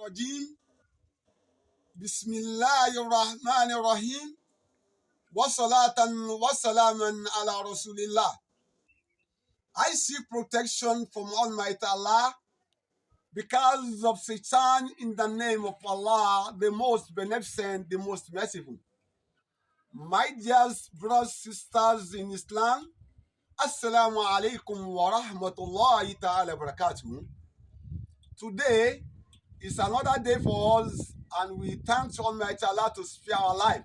الرجيم بسم الله الرحمن الرحيم وصلاة وسلاما على رسول الله. I seek protection from Almighty Allah because of Satan in the name of Allah, the most beneficent, the most merciful. My dear brothers and sisters in Islam, Assalamu alaikum wa rahmatullahi ta'ala barakatuh. Today is another day for us and we thank Almighty Allah to spare our life.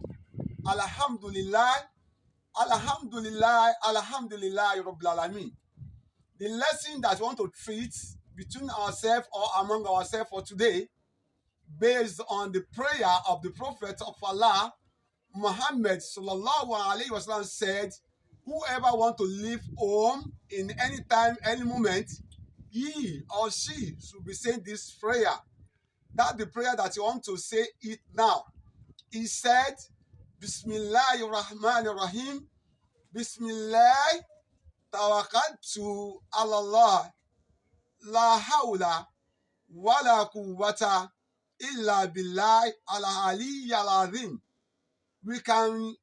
Alhamdulillah, Alhamdulillah, Alhamdulillah, Rabbil Alameen. The lesson that we want to treat between ourselves or among ourselves for today, based on the prayer of the Prophet of Allah, Muhammad sallallahu alaihi wasallam said, whoever want to leave home in any time, any moment, he or she should be saying this prayer. That's the prayer that you want to say it now. He said, Bismillahir Rahmanir Rahim, Bismillah tawakkaltu ala Allah, la hawla wala quwwata illa billah al aliyyil azim. We can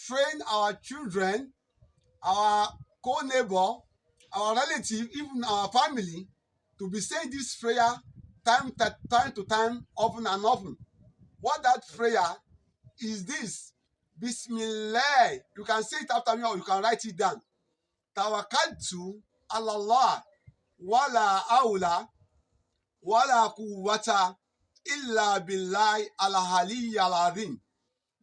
train our children, our co-neighbor, our relative, even our family to be saying this prayer time to time, often and often. What that prayer is this: Bismillah. You can say it after me or you can write it down. Tawakkaltu ala Allah wala hawla wala quwwata illa billahi al-aliyyil azim.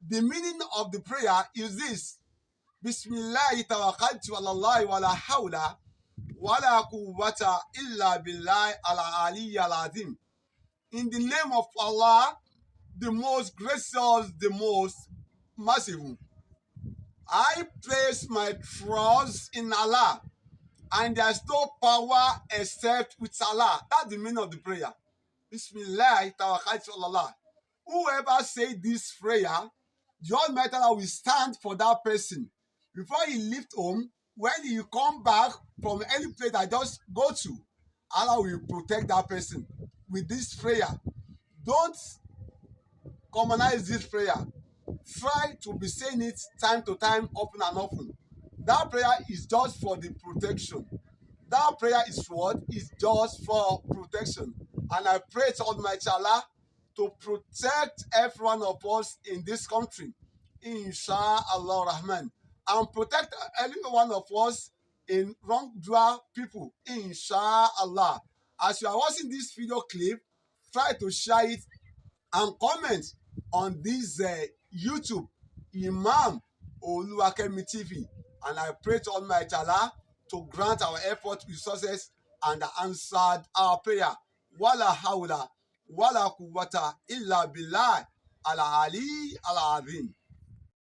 The meaning of the prayer is this: Bismillah tawakkaltu ala Allah wala hawla wala quwwata illa billahi al-aliyyil azim. In the name of Allah, the most gracious, the most merciful. I place my trust in Allah, and there's no power except with Allah. That's the meaning of the prayer. Bismillah tawakkaltu ala Allah. Whoever say this prayer, the Almighty Allah will stand for that person. Before he leave home, when you come back from any place that just go to, Allah will protect that person with this prayer. Don't commonize this prayer. Try to be saying it time to time, often and often. That prayer is just for the protection. That prayer is what? Is just for protection. And I pray to Almighty Allah to protect every one of us in this country, Inshallah Rahman, and protect every one of us in wrongdoer people, Inshallah. As you are watching this video clip, try to share it and comment on this YouTube, Imam Oluwakemi TV. And I pray to Almighty Allah to grant our effort resources and answered our prayer. Wala hawla wala quwwata illa billah al-ali al-azim.